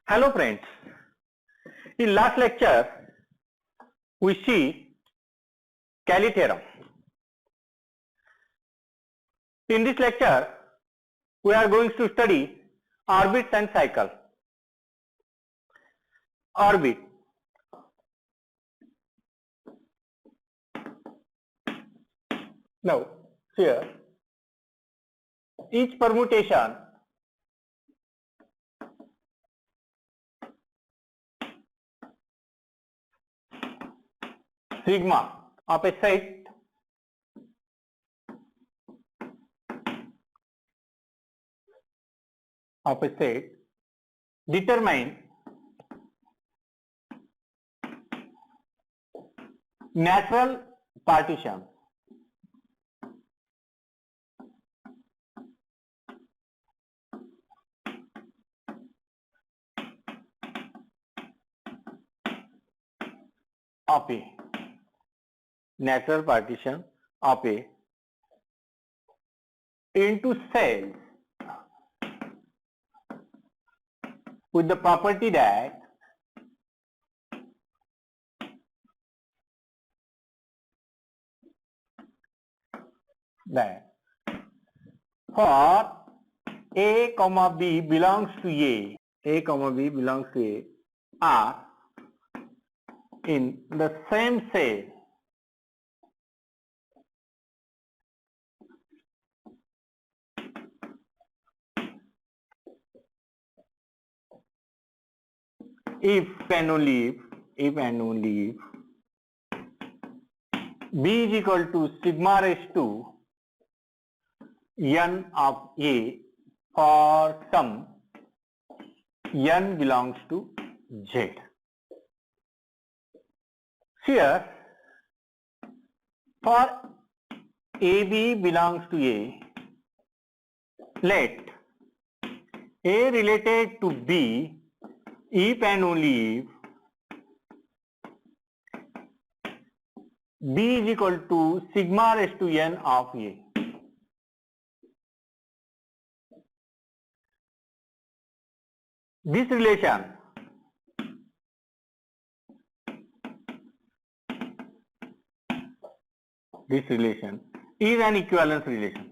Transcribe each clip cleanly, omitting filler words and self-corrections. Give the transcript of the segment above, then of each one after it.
Hello friends, in last lecture we see Cayley theorem. In this lecture we are going to study orbits and cycle. Orbit. Now here each permutation sigma of a set determine natural partition of a into cells with the property that for A comma B belongs to A are in the same cell if and only if B is equal to sigma raised to n of A for some n belongs to Z. Here for AB belongs to A, let A related to B if and only if B is equal to sigma raised to n of A. This relation is an equivalence relation.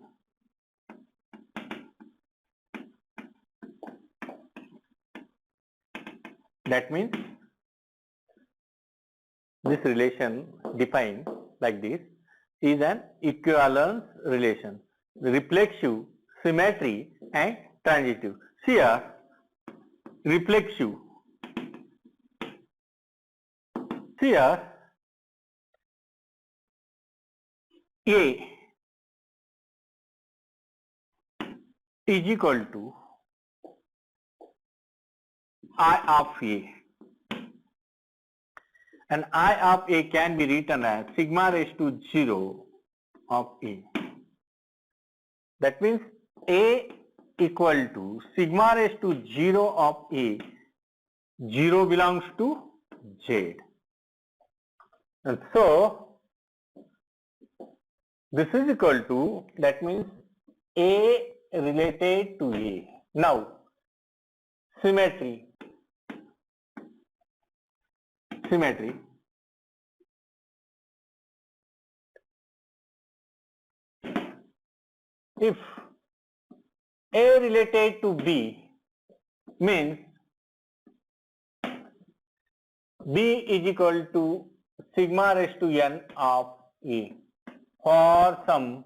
That means this relation defined like this is an equivalence relation, reflexive, symmetry and transitive. Here reflexive, here A is equal to I of A, and I of A can be written as sigma raised to 0 of A. That means A equal to sigma raised to 0 of A, 0 belongs to Z. And so this is equal to, that means A related to A. Now symmetry. If A related to B means B is equal to sigma raised to n of A for some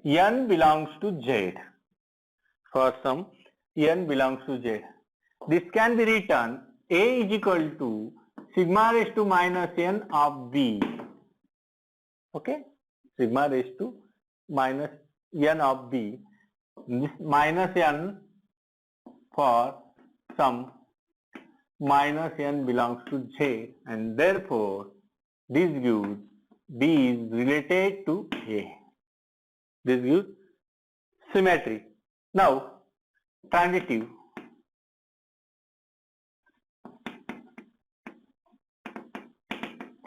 n belongs to Z. This can be written A is equal to sigma raised to minus n of B. Okay, sigma raised to minus n of B. This minus n for some minus n belongs to Z, and therefore this gives B is related to A. This gives symmetry. Now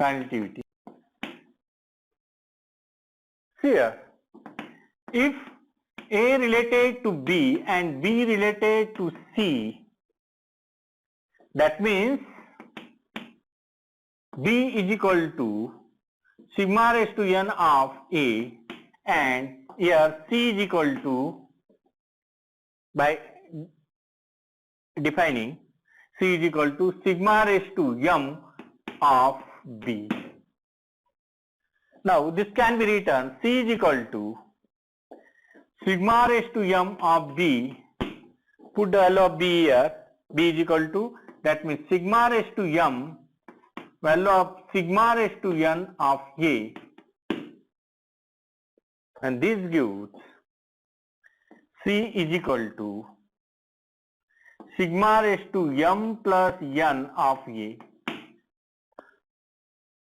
transitivity. Here if A related to B and B related to C, That means B is equal to sigma raised to n of A, and here C is equal to, by defining, C is equal to sigma raised to m of B. Now this can be written C is equal to sigma raised to m of B, put the value of B here, B is equal to, that means sigma raised to m, value of sigma raised to n of A, and this gives C is equal to sigma raised to m plus n of A.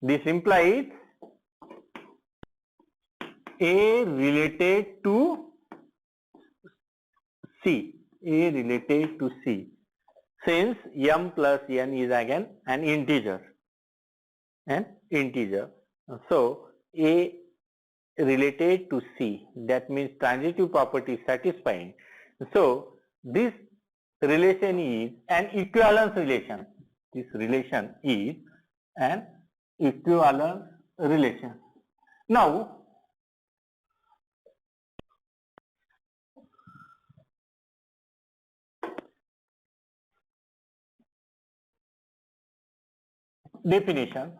This implies A related to C, A related to C, since m plus n is again an integer, so A related to C, that means transitive property is satisfying. So this relation is an equivalence relation. This relation is an equivalence relation. Now definition,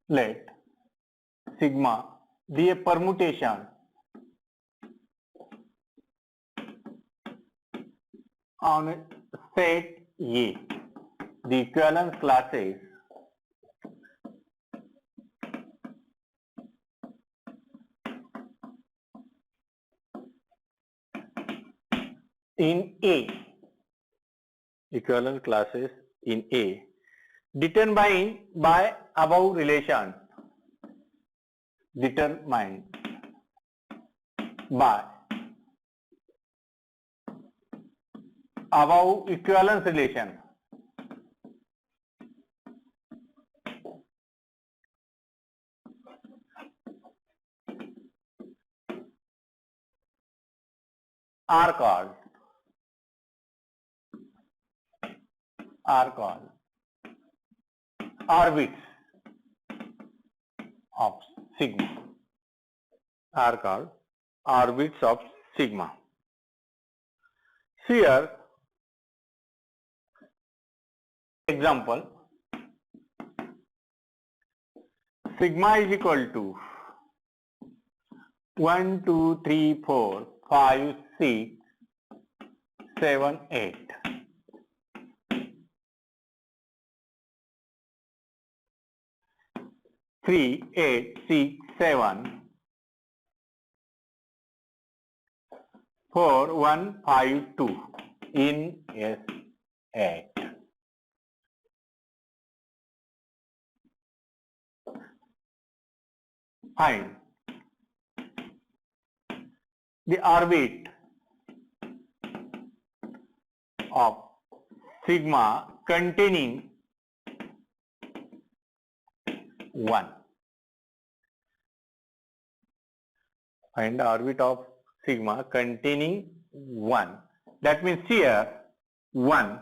let sigma be a permutation on a set A. The equivalence classes in A, equivalent classes in A, determined by above relations, determined by above equivalence relation, are called orbits of sigma, are called orbits of sigma. Here example, sigma is equal to 1, 2, 3, 4, 5, 6, 7, 8. Three, 8, 6, 7, 4, 1, 5, 2 in S8. Find the orbit of sigma containing 1. Find the orbit of sigma containing 1. That means here 1,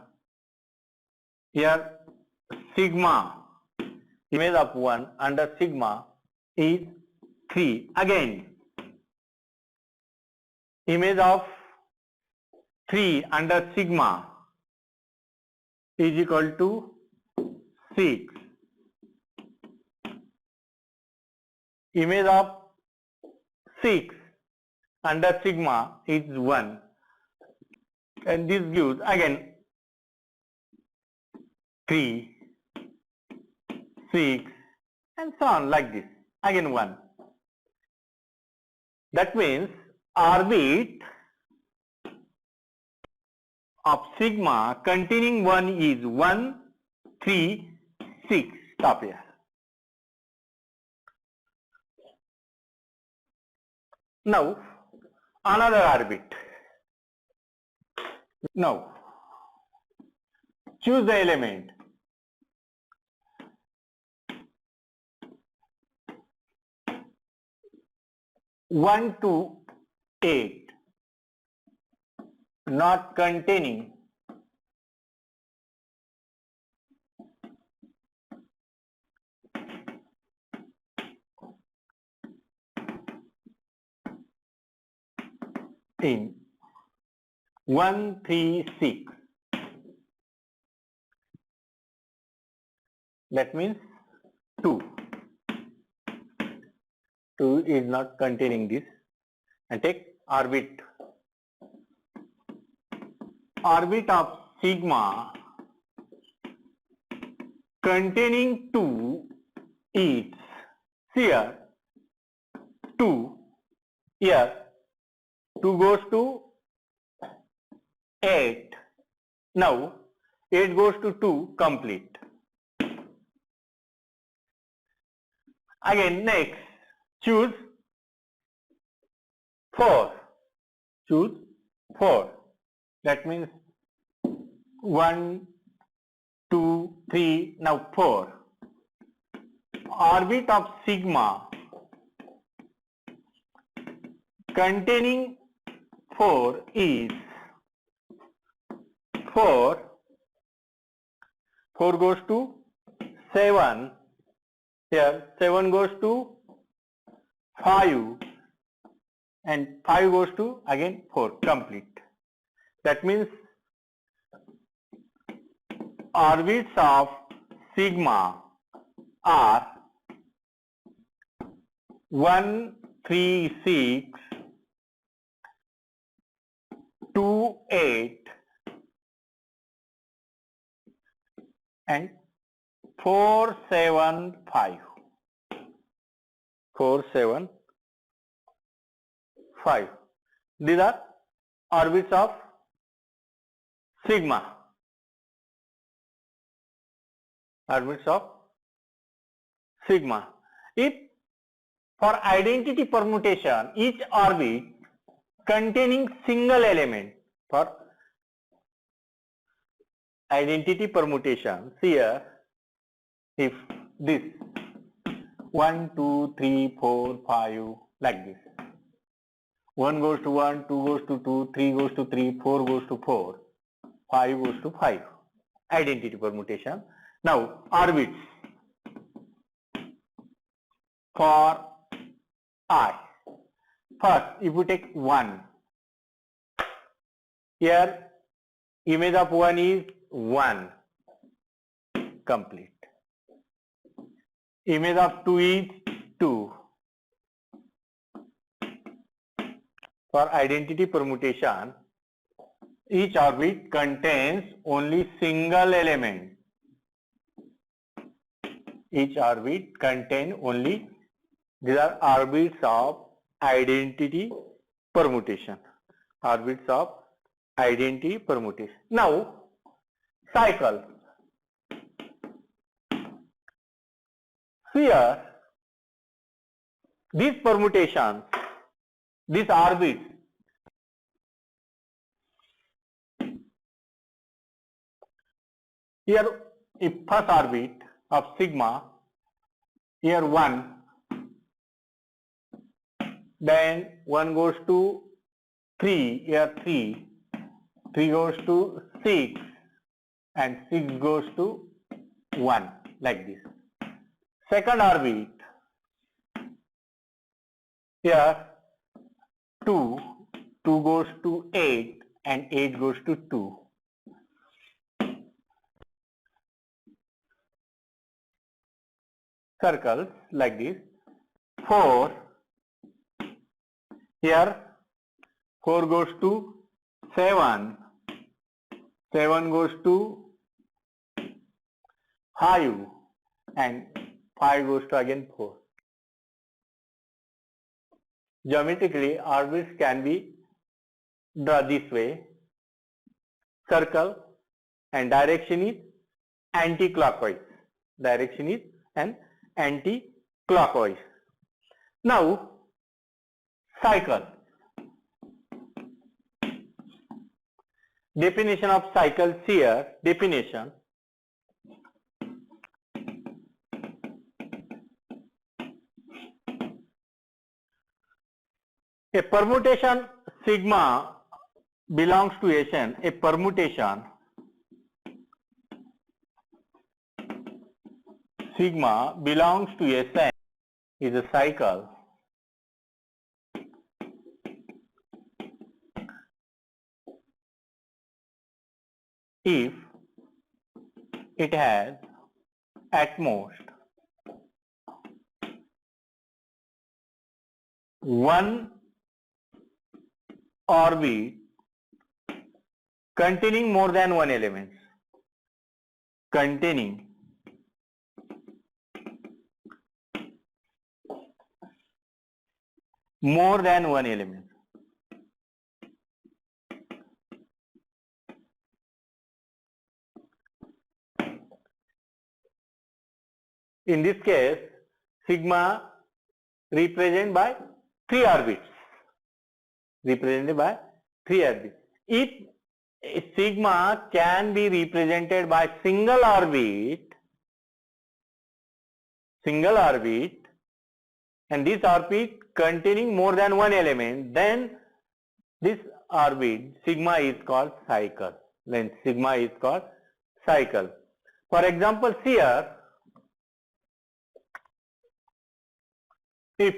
here sigma, image of 1 under sigma is 3. Again, image of 3 under sigma is equal to 6. Image of 6 under sigma is 1, and this gives again 3, 6, and so on, like this, again 1. That means orbit of sigma containing 1 is 1, 3, 6. Stop here. Now another orbit. Now choose the element. One to 8. not containing in 136. That means 2. 2 is not containing this. And take orbit. Orbit of sigma containing 2 is here 2. Here 2 goes to 8. Now 8 goes to 2, complete. Again next choose 4. Choose 4. That means 1, 2, 3, now 4. Orbit of sigma containing 4 is 4. 4 goes to 7. Here 7 goes to 5 and 5 goes to again 4, complete. That means orbits of sigma are 1, 3, 6, 2, 8 and 4, 7, 5. 4, 7, 5. These are orbits of sigma. Orbits of sigma. If for identity permutation, each orbit containing single element, for identity permutation, here if this 1, 2, 3, 4, 5 like this. 1 goes to 1, 2 goes to 2, 3 goes to 3, 4 goes to 4, 5 goes to 5. Identity permutation. Now orbits for I. First, if we take 1, here image of 1 is 1, complete. Image of 2 is 2. For identity permutation, each orbit contains only single element. Each orbit contains only, these are orbits of identity permutation. Orbits of identity permutation. Now, cycle. Here, these permutations, these orbits, here if first orbit of sigma, here 1, then 1 goes to 3, here 3, 3 goes to 6 and 6 goes to 1, like this. Second orbit, here 2, 2 goes to 8 and 8 goes to 2. Circles like this. 4, here 4 goes to 7, 7 goes to 5 and 5 goes to again 4. Geometrically, orbits can be drawn this way. Circle and direction is anti-clockwise. Direction is an anti-clockwise. Now, cycle. Definition of cycles here. Definition. A permutation sigma belongs to Sn, a permutation sigma belongs to Sn is a cycle if it has at most one orbit containing more than one element. Containing more than one element. In this case, sigma represented by 3 orbits. Represented by 3 orbits. If sigma can be represented by single orbit, and this orbit containing more than one element, then this orbit sigma is called cycle. Then sigma is called cycle. For example, here, if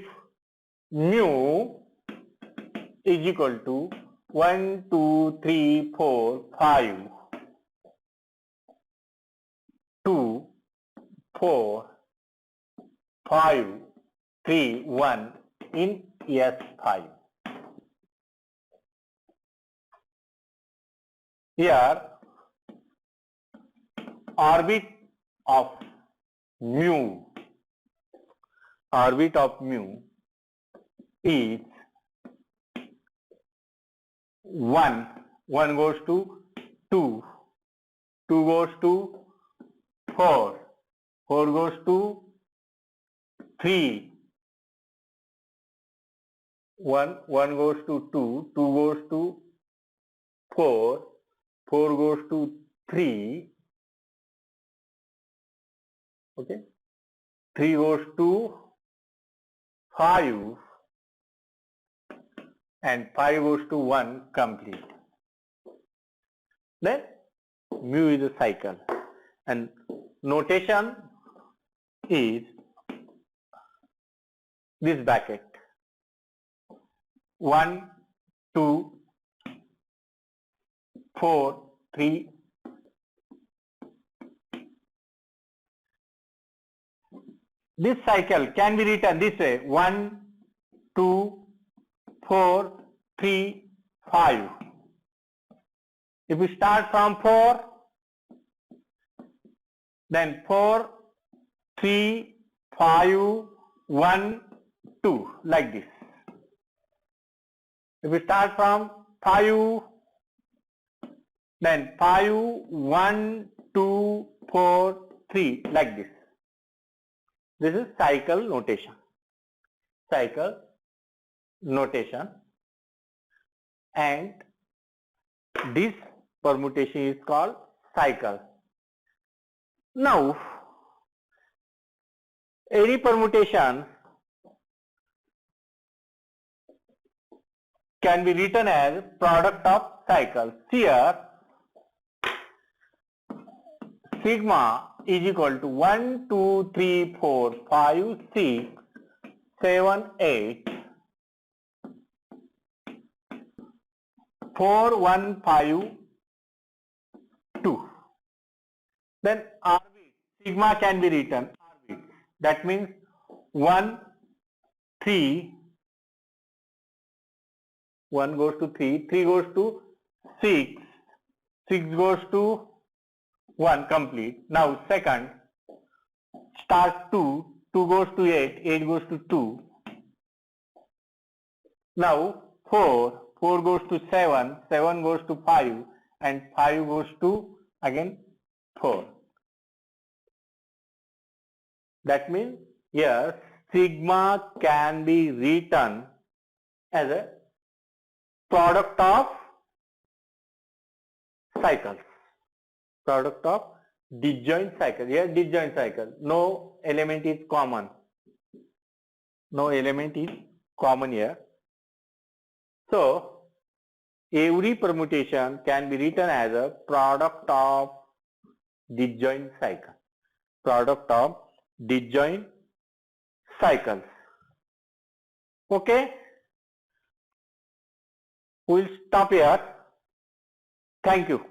mu is equal to 1, 2, 3, 4, 5, 2, 4, 5, 3, 1 in S5. Here, orbit of mu is 1. 1 goes to 2. 2 goes to 4. 4 goes to 3. 1 goes to 2. 2 goes to 4. 4 goes to 3. Okay. 3 goes to 5. And 5 goes to 1 complete. Then mu is a cycle, and notation is this bracket: 1, 2, 4, 3. This cycle can be written this way: 1, 2, 4, 3, 5. If we start from 4, then 4, 3, 5, 1, 2, like this. If we start from 5, then 5, 1, 2, 4, 3, like this. This is cycle notation. Cycle notation, and this permutation is called cycle. Now, any permutation can be written as product of cycles. Here, sigma is equal to 1, 2, 3, 4, 5, 6, 7, 8, 4, 1, 5, 2. Then orbit, sigma can be written orbit. That means 1, 3, 1 goes to 3, 3 goes to 6, 6 goes to 1 complete. Now second, start 2, 2 goes to 8, 8 goes to 2. Now 4, 4 goes to 7, 7 goes to 5, and 5 goes to again 4. That means here sigma can be written as a product of cycles. Product of disjoint cycle. Here disjoint cycle. No element is common. No element is common here. So every permutation can be written as a product of disjoint cycle. Product of disjoint cycles. Okay? We'll stop here. Thank you.